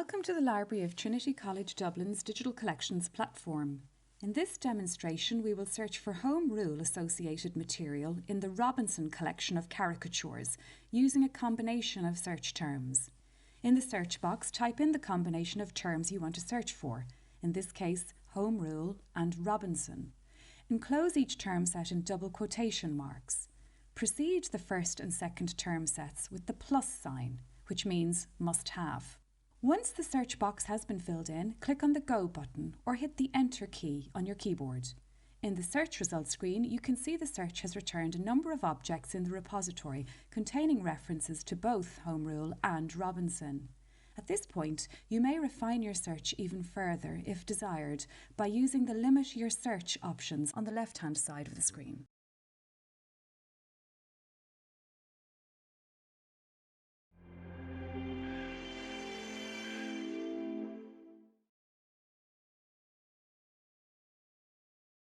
Welcome to the library of Trinity College Dublin's Digital Collections platform. In this demonstration, we will search for Home Rule associated material in the Robinson collection of caricatures using a combination of search terms. In the search box, type in the combination of terms you want to search for, in this case, Home Rule and Robinson. Enclose each term set in double quotation marks. Precede the first and second term sets with the plus sign, which means must have. Once the search box has been filled in, click on the Go button or hit the Enter key on your keyboard. In the search results screen, you can see the search has returned a number of objects in the repository containing references to both Home Rule and Robinson. At this point, you may refine your search even further if desired by using the Limit Your Search options on the left-hand side of the screen.